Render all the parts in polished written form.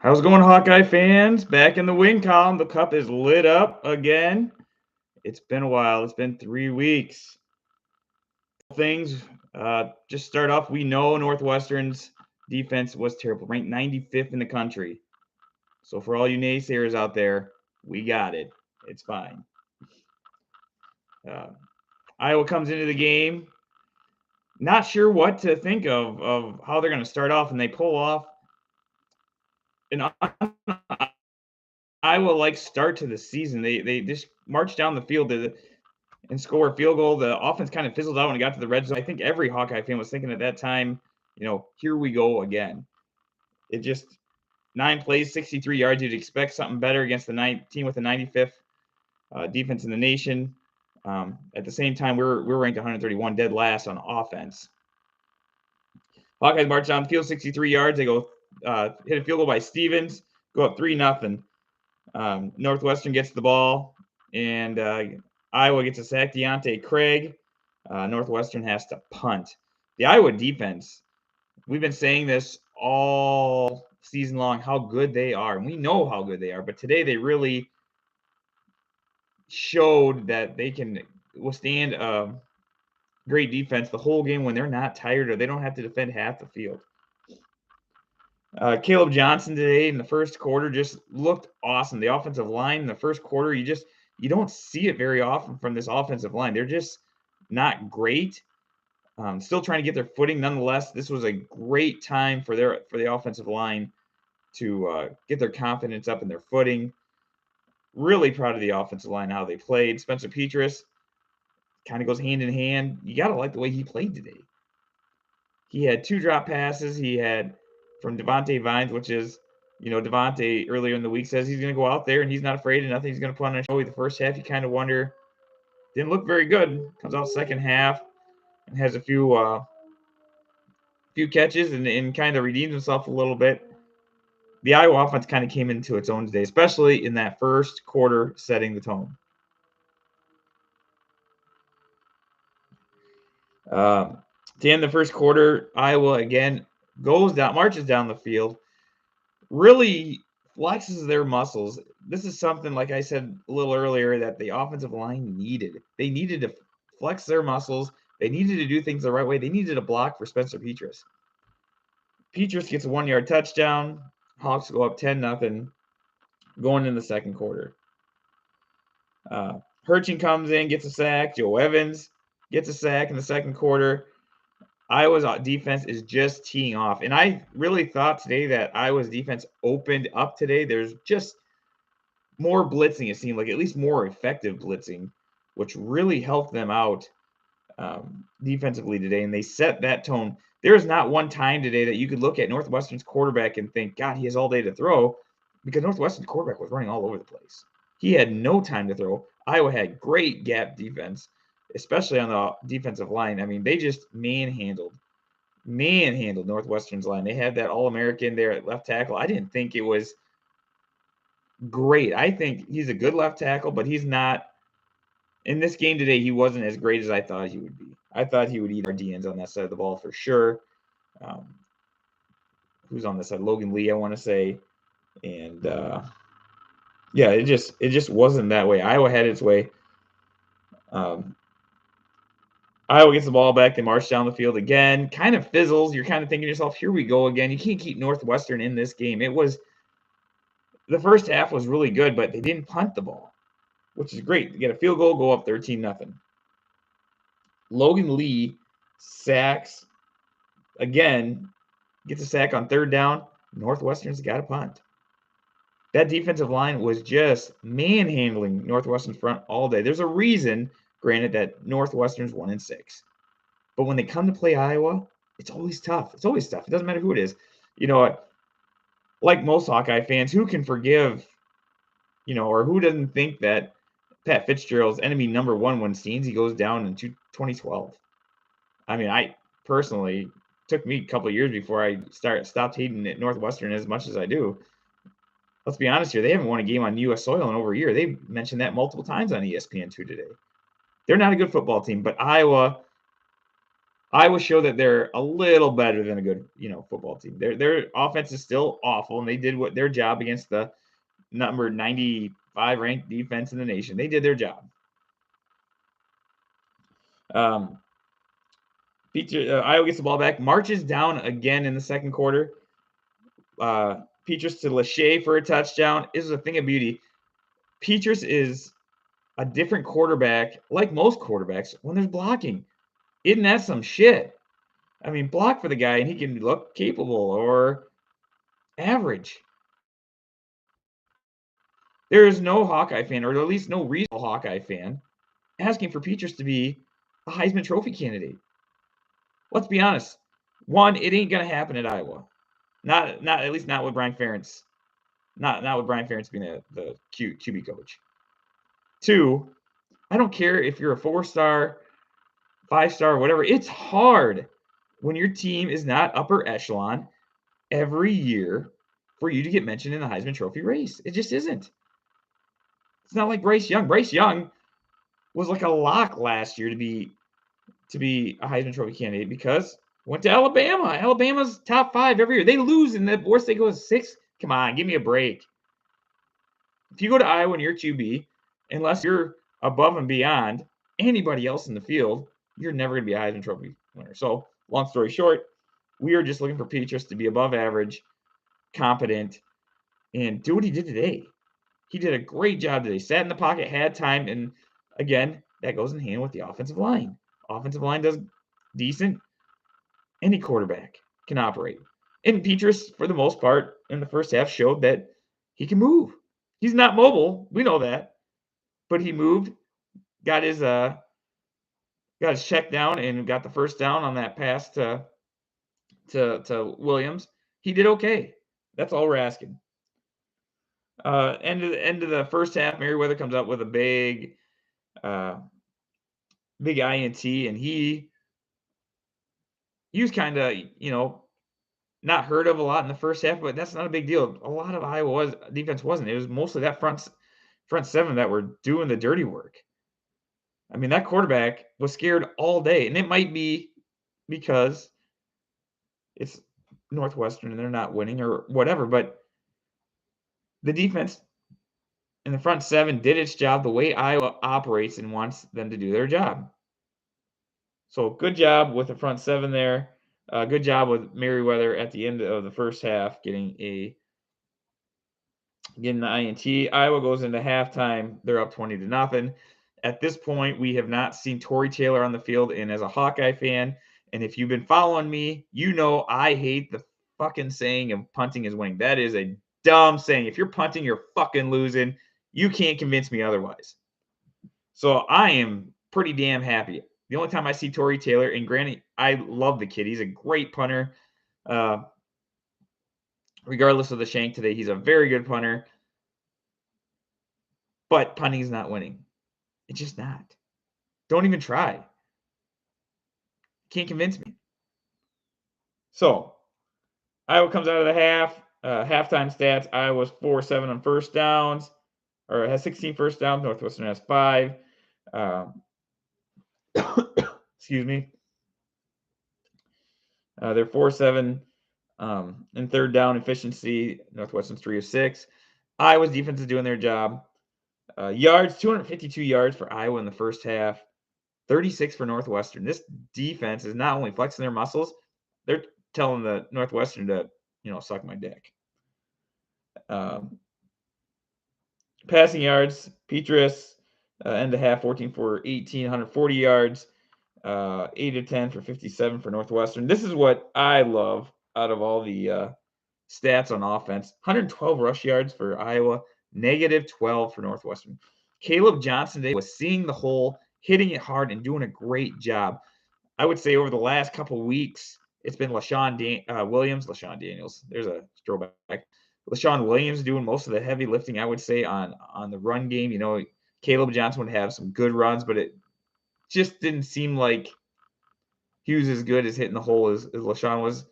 How's it going, Hawkeye fans? Back in the win column. The cup is lit up again. It's been a while. It's been 3 weeks. Things just start off. We know Northwestern's defense was terrible, ranked 95th in the country. So for all you naysayers out there, we got it. It's fine. Uh, Iowa comes into the game, not sure what to think of how they're going to start off, and they pull off an Iowa-like start to the season. They just march down the field and score a field goal. The offense kind of fizzled out when it got to the red zone. I think every Hawkeye fan was thinking at that time, here we go again. It just 9 plays, 63 yards. You'd expect something better against the team with the 95th defense in the nation. At the same time, we're ranked 131, dead last on offense. Hawkeyes march down the field, 63 yards. They go hit a field goal by Stevens, go up 3-0. Northwestern gets the ball, and Iowa gets a sack. Deontay Craig. Northwestern has to punt. The Iowa defense, we've been saying this all season long, how good they are. And we know how good they are. But today they really showed that they can withstand a great defense the whole game when they're not tired or they don't have to defend half the field. Caleb Johnson today in the first quarter just looked awesome. The offensive line in the first quarter, you don't see it very often from this offensive line. They're just not great. Still trying to get their footing. Nonetheless, this was a great time for the offensive line to get their confidence up in their footing. Really proud of the offensive line, how they played. Spencer Petras kind of goes hand in hand. You got to like the way he played today. He had 2 drop passes. He had from Devontae Vines, which is, Devontae earlier in the week says he's going to go out there and he's not afraid of nothing. He's going to put on a show. The first half, you kind of wonder, didn't look very good. Comes out second half and has a few catches and kind of redeems himself a little bit. The Iowa offense kind of came into its own today, especially in that first quarter, setting the tone. To end the first quarter, Iowa again marches down the field, really flexes their muscles. This is something, like I said a little earlier, that the offensive line needed. They needed to flex their muscles. They needed to do things the right way. They needed a block for Spencer Petras. Petras gets a 1-yard touchdown. Hawks go up 10-0 going in the second quarter. Hurchin comes in, gets a sack. Joe Evans gets a sack in the second quarter. Iowa's defense is just teeing off. And I really thought today that Iowa's defense opened up today. There's just more blitzing, it seemed like, at least more effective blitzing, which really helped them out defensively today. And they set that tone. There is not one time today that you could look at Northwestern's quarterback and think, God, he has all day to throw, because Northwestern's quarterback was running all over the place. He had no time to throw. Iowa had great gap defense, especially on the defensive line. I mean, they just manhandled Northwestern's line. They had that All-American there at left tackle. I didn't think it was great. I think he's a good left tackle, but he's not. In this game today, he wasn't as great as I thought he would be. I thought he would eat our DNs on that side of the ball for sure. Who's on this side? Logan Lee, I want to say. And, yeah, it just wasn't that way. Iowa had its way. Iowa gets the ball back. They march down the field again. Kind of fizzles. You're kind of thinking to yourself, here we go again. You can't keep Northwestern in this game. The first half was really good, but they didn't punt the ball, which is great. They get a field goal, go up 13-0. Logan Lee sacks again, gets a sack on third down. Northwestern's got a punt. That defensive line was just manhandling Northwestern's front all day. There's a reason, granted, that Northwestern's 1-6. But when they come to play Iowa, it's always tough. It doesn't matter who it is. Like most Hawkeye fans, who can forgive, or who doesn't think that Pat Fitzgerald's enemy number one when Stainsey goes down in 2012? I mean, I personally, took me a couple of years before I stopped hating at Northwestern as much as I do. Let's be honest here. They haven't won a game on U.S. soil in over a year. They've mentioned that multiple times on ESPN2 today. They're not a good football team, but Iowa Iowa show that they're a little better than a good, football team. Their offense is still awful, and they did their job against the number 95 ranked defense in the nation. They did their job. Iowa gets the ball back, marches down again in the second quarter. Petrus to Lachey for a touchdown. This is a thing of beauty. Petrus is a different quarterback, like most quarterbacks, when there's blocking. Isn't that some shit? I mean, block for the guy, and he can look capable or average. There is no Hawkeye fan, or at least no reasonable Hawkeye fan, asking for Petrus to be a Heisman Trophy candidate. Let's be honest. One, it ain't gonna happen at Iowa. Not at least not with Brian Ferentz. Not with Brian Ferentz being the QB coach. Two, I don't care if you're a 4-star, 5-star, whatever. It's hard when your team is not upper echelon every year for you to get mentioned in the Heisman Trophy race. It just isn't. It's not like Bryce Young. Bryce Young was like a lock last year to be a Heisman Trophy candidate because went to Alabama. Alabama's top 5 every year. They lose in the worst they go is 6. Come on, give me a break. If you go to Iowa and you're QB, unless you're above and beyond anybody else in the field, you're never going to be a Heisman Trophy winner. So, long story short, we are just looking for Petrus to be above average, competent, and do what he did today. He did a great job today. Sat in the pocket, had time, and again, that goes in hand with the offensive line. Offensive line does decent. Any quarterback can operate. And Petrus, for the most part, in the first half, showed that he can move. He's not mobile. We know that. But he moved, got his check down, and got the first down on that pass to Williams. He did okay. That's all we're asking. End of the first half, Merriweather comes out with a big INT, and he was kind of, not heard of a lot in the first half, but that's not a big deal. A lot of Iowa's defense wasn't. It was mostly that front 7 that were doing the dirty work. I mean, that quarterback was scared all day, and it might be because it's Northwestern and they're not winning or whatever, but the defense in the front 7 did its job the way Iowa operates and wants them to do their job. So good job with the front 7 there. Good job with Merriweather at the end of the first half getting the INT. Iowa goes into halftime. They're up 20-0. At this point, we have not seen Tory Taylor on the field. And as a Hawkeye fan, and if you've been following me, you know I hate the fucking saying of punting is winning. That is a dumb saying. If you're punting, you're fucking losing. You can't convince me otherwise. So I am pretty damn happy. The only time I see Tory Taylor, and granted, I love the kid. He's a great punter. Regardless of the shank today, he's a very good punter. But punting is not winning. It's just not. Don't even try. Can't convince me. So, Iowa comes out of the half. Halftime stats, Iowa's 4-7 on first downs, or has 16 first downs. Northwestern has 5. Excuse me. They're 4-7 in third down efficiency. Northwestern's 3 of 6. Iowa's defense is doing their job. Yards, 252 yards for Iowa in the first half, 36 for Northwestern. This defense is not only flexing their muscles, they're telling the Northwestern to, suck my dick. Passing yards, Petrus, end of half, 14 for 18, 140 yards, 8 of 10 for 57 for Northwestern. This is what I love out of all the stats on offense. 112 rush yards for Iowa, -12 for Northwestern. Caleb Johnson today was seeing the hole, hitting it hard, and doing a great job. I would say over the last couple of weeks, it's been LaShawn Daniels. There's a throwback. LaShawn Williams doing most of the heavy lifting, I would say, on the run game. Caleb Johnson would have some good runs, but it just didn't seem like he was as good as hitting the hole as LaShawn was.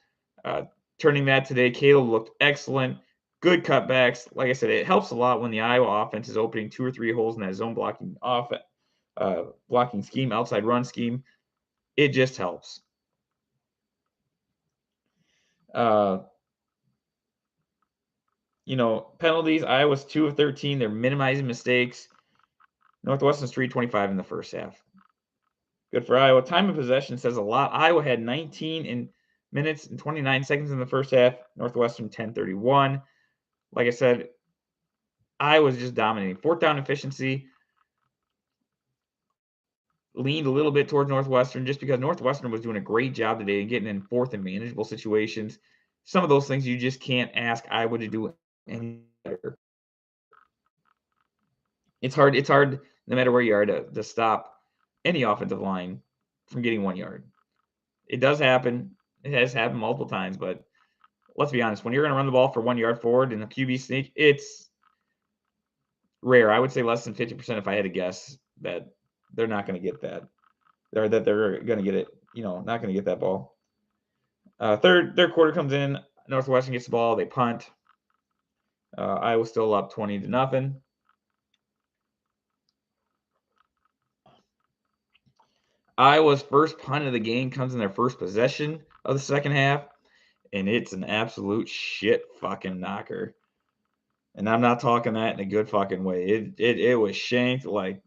Turning that today, Caleb looked excellent. Good cutbacks. Like I said, it helps a lot when the Iowa offense is opening 2 or 3 holes in that zone blocking scheme, outside run scheme. It just helps. Penalties. Iowa's 2 of 13. They're minimizing mistakes. Northwestern's 325 in the first half. Good for Iowa. Time of possession says a lot. Iowa had 19 minutes and 29 seconds in the first half. Northwestern 10:31. Like I said, Iowa's just dominating. Fourth down efficiency leaned a little bit towards Northwestern just because Northwestern was doing a great job today and getting in fourth and manageable situations. Some of those things you just can't ask Iowa to do any better. It's hard no matter where you are to stop any offensive line from getting 1 yard. It does happen. It has happened multiple times, but let's be honest, when you're going to run the ball for 1 yard forward in a QB sneak, it's rare. I would say less than 50% if I had to guess that they're not going to get that. Or that they're going to get it, not going to get that ball. Third quarter comes in. Northwestern gets the ball. They punt. Iowa still up 20-0. Iowa's first punt of the game comes in their first possession of the second half, and it's an absolute shit fucking knocker. And I'm not talking that in a good fucking way. It was shanked like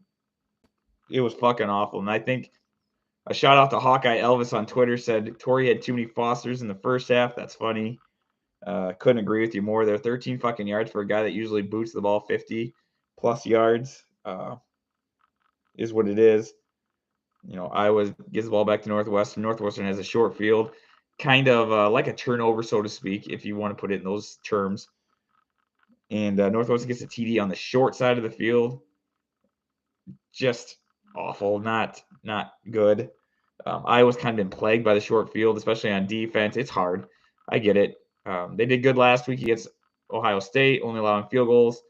it was fucking awful. And I think a shout out to Hawkeye Elvis on Twitter said Torrey had too many Fosters in the first half. That's funny. Couldn't agree with you more. They're 13 fucking yards for a guy that usually boots the ball 50 plus yards. Is what it is. Iowa gives the ball back to Northwestern. Northwestern has a short field, kind of like a turnover, so to speak, if you want to put it in those terms. And Northwestern gets a TD on the short side of the field. Just awful, not good. Iowa's kind of been plagued by the short field, especially on defense. It's hard. I get it. They did good last week against Ohio State, only allowing field goals.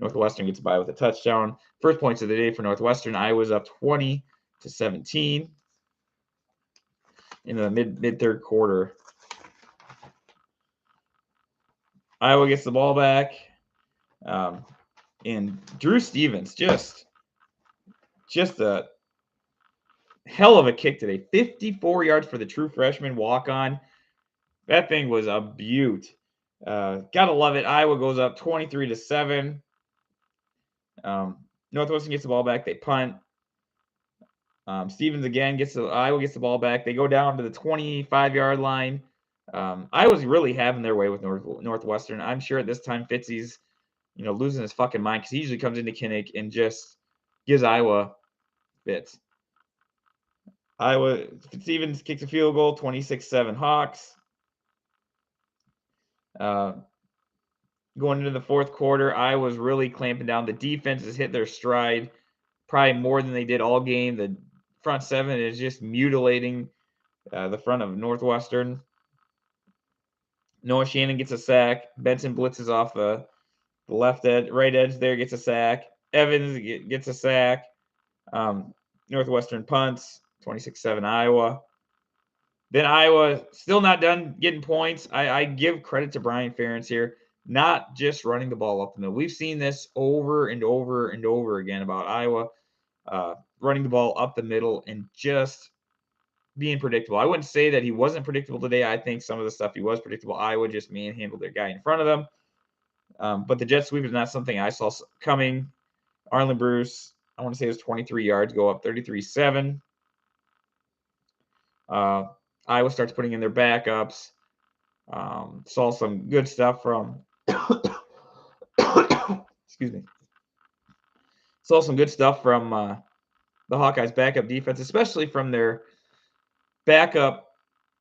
Northwestern gets by with a touchdown. First points of the day for Northwestern. Iowa's up 20-17 in the mid third quarter. Iowa gets the ball back. And Drew Stevens, just a hell of a kick today. 54 yards for the true freshman walk-on. That thing was a beaut. Gotta love it. Iowa goes up 23-7. Northwestern gets the ball back. They punt. Stevens again Iowa gets the ball back. They go down to the 25-yard line. Iowa's really having their way with Northwestern. I'm sure at this time Fitzy's, losing his fucking mind because he usually comes into Kinnick and just gives Iowa fits. Stevens kicks a field goal, 26-7 Hawks. Going into the fourth quarter, Iowa's really clamping down. The defense has hit their stride probably more than they did all game. The front seven is just mutilating the front of Northwestern. Noah Shannon gets a sack. Benson blitzes off the right edge there, gets a sack. Evans gets a sack. Northwestern punts, 26-7 Iowa. Then Iowa still not done getting points. I give credit to Brian Ferentz here, not just running the ball up the middle. We've seen this over and over and over again about Iowa running the ball up the middle and just being predictable. I wouldn't say that he wasn't predictable today. I think some of the stuff he was predictable. Iowa just manhandled their guy in front of them. But the jet sweep is not something I saw coming. Arlen Bruce, I want to say it was 23 yards, go up 33-7. Iowa starts putting in their backups. Saw some good stuff from excuse me. Saw some good stuff from the Hawkeyes backup defense, especially from their backup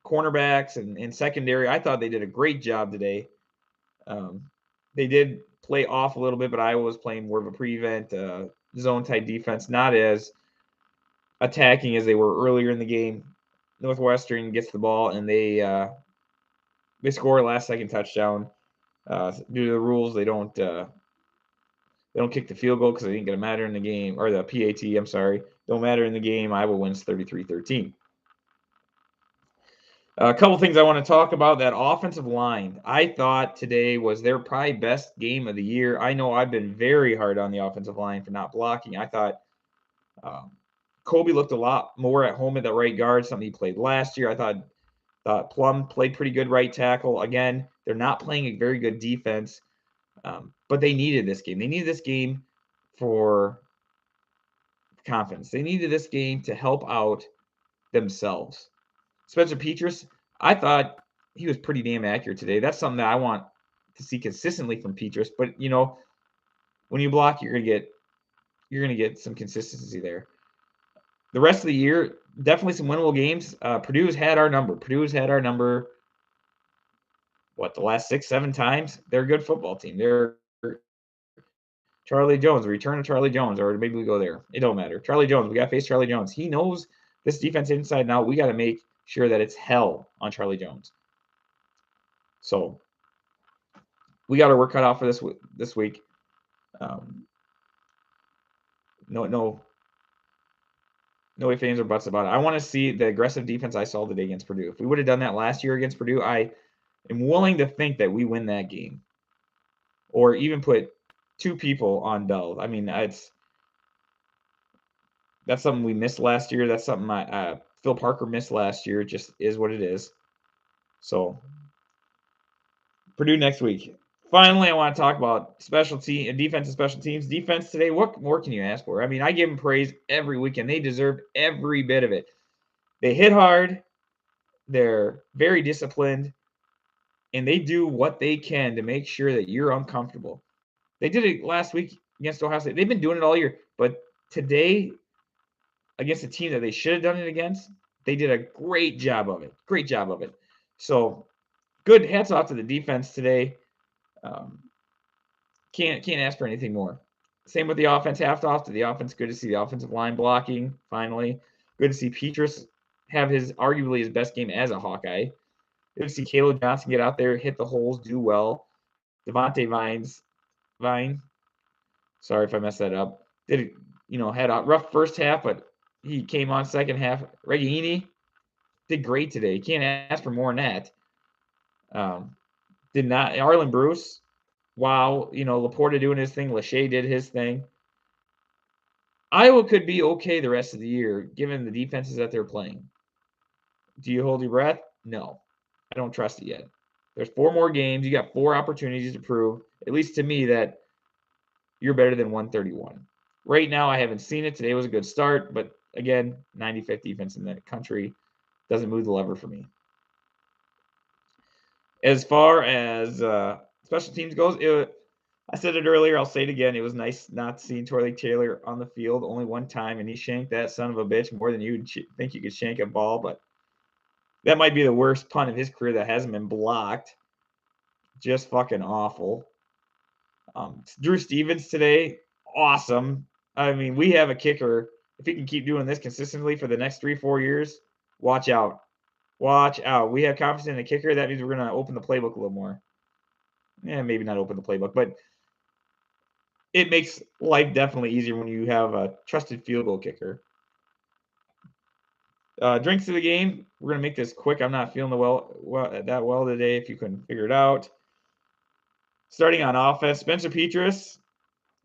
cornerbacks and secondary. I thought they did a great job today. They did play off a little bit, but Iowa was playing more of a prevent zone type defense, not as attacking as they were earlier in the game. Northwestern gets the ball and they score a last second touchdown. Due to the rules, they don't kick the field goal because it ain't gonna matter in the game, or the PAT. I'm sorry, don't matter in the game. Iowa wins 33-13. A couple things I want to talk about. That offensive line, I thought today was their probably best game of the year. I know I've been very hard on the offensive line for not blocking. I thought Kobe looked a lot more at home at the right guard, something he played last year. I thought Thought Plum played pretty good right tackle. Again, they're not playing a very good defense, but they needed this game. They needed this game for confidence. They needed this game to help out themselves. Spencer Petras, I thought he was pretty damn accurate today. That's something that I want to see consistently from Petras. But you know, when you block, you're gonna get some consistency there. The rest of the year, definitely some winnable games. Purdue's had our number. Purdue's had our number. What, the last 6-7 times? They're a good football team. They're Charlie Jones, return of Charlie Jones, or maybe we go there. It don't matter. Charlie Jones, we got to face Charlie Jones. He knows this defense inside and out. We got to make sure that it's hell on Charlie Jones. So we got our work cut out for this week. No ifs, ands, or buts about it. I want to see the aggressive defense I saw today against Purdue. If we would have done that last year against Purdue, I am willing to think that we win that game, or even put 2 people on Bell. I mean, that's something we missed last year. That's something Phil Parker missed last year. It just is what it is. So Purdue next week. Finally, I want to talk about defense and special teams. Defense today, what more can you ask for? I mean, I give them praise every weekend. They deserve every bit of it. They hit hard. They're very disciplined. And they do what they can to make sure that you're uncomfortable. They did it last week against Ohio State. They've been doing it all year. But today, against a team that they should have done it against, they did a great job of it. Great job of it. So, good hats off to the defense today. Can't ask for anything more. Same with the offense. Hats off to the offense. Good to see the offensive line blocking finally. Good to see Petras have arguably his best game as a Hawkeye. Good to see Caleb Johnson get out there, hit the holes, do well. Devontae Vine. Sorry if I messed that up. Had a rough first half, but he came on second half. Regaini did great today. You can't ask for more than that. Did not. Arlen Bruce, wow. Laporta doing his thing. Lachey did his thing. Iowa could be okay the rest of the year, given the defenses that they're playing. Do you hold your breath? No. I don't trust it yet. There's 4 more games. You got 4 opportunities to prove, at least to me, that you're better than 131. Right now, I haven't seen it. Today was a good start, but again, 95th defense in the country doesn't move the lever for me. As far as special teams goes, I said it earlier. I'll say it again. It was nice not seeing Torley Taylor on the field only one time, and he shanked that son of a bitch more than you'd think you could shank a ball. But that might be the worst punt of his career that hasn't been blocked. Just fucking awful. Drew Stevens today, awesome. I mean, we have a kicker. If he can keep doing this consistently for the next 3-4 years, watch out. Watch out. We have confidence in the kicker. That means we're going to open the playbook a little more. Maybe not open the playbook, but it makes life definitely easier when you have a trusted field goal kicker. Drinks of the game. We're going to make this quick. I'm not feeling that well today, if you couldn't figure it out. Starting on offense, Spencer Petras,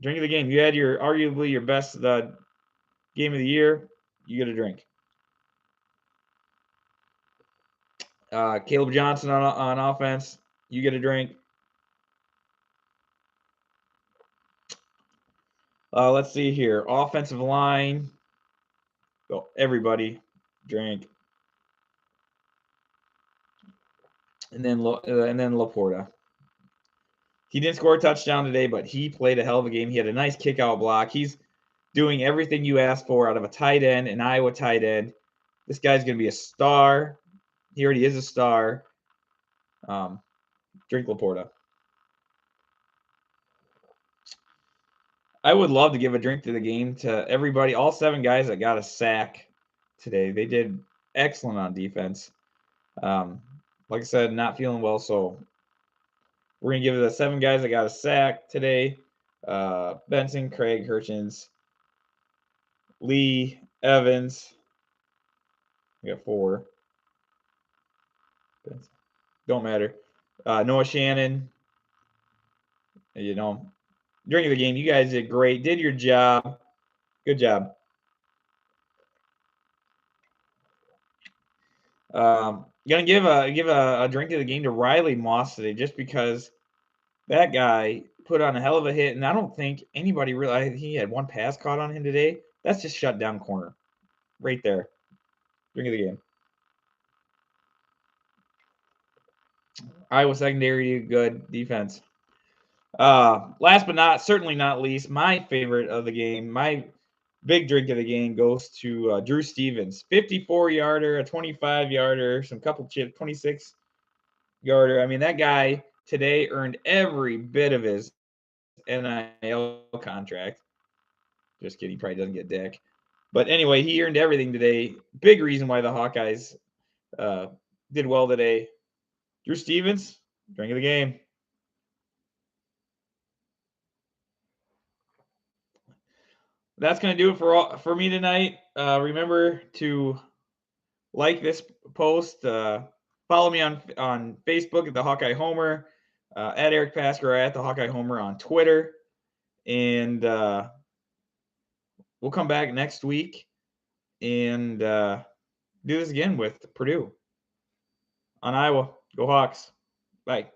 drink of the game. You had arguably your best game of the year. You get a drink. Caleb Johnson on offense. You get a drink. Let's see here. Offensive line. So everybody drink. And then Laporta. He didn't score a touchdown today, but he played a hell of a game. He had a nice kick-out block. He's doing everything you ask for out of a tight end, an Iowa tight end. This guy's going to be a star. He already is a star. Drink Laporta. I would love to give a drink to the game to everybody, all 7 guys that got a sack today. They did excellent on defense. Like I said, not feeling well, so we're going to give it the 7 guys that got a sack today. Benson, Craig, Hurchins, Lee, Evans. We got 4. Don't matter. Noah Shannon. During the game, you guys did great. Did your job. Good job. Gonna give a drink of the game to Riley Moss today, just because that guy put on a hell of a hit, and I don't think anybody realized he had one pass caught on him today. That's just shut down corner right there. Drink of the game. Iowa secondary, good defense. Last but certainly not least, my favorite of the game, my big drink of the game goes to Drew Stevens. 54-yarder, a 25-yarder, some couple chips, 26-yarder. I mean, that guy today earned every bit of his NIL contract. Just kidding, he probably doesn't get dick. But anyway, he earned everything today. Big reason why the Hawkeyes did well today. Drew Stevens, drink of the game. That's gonna do it for me tonight. Remember to like this post. Follow me on Facebook at the Hawkeye Homer, at Eric Pasker, or at the Hawkeye Homer on Twitter, and we'll come back next week and do this again with Purdue on Iowa. Go Hawks! Bye.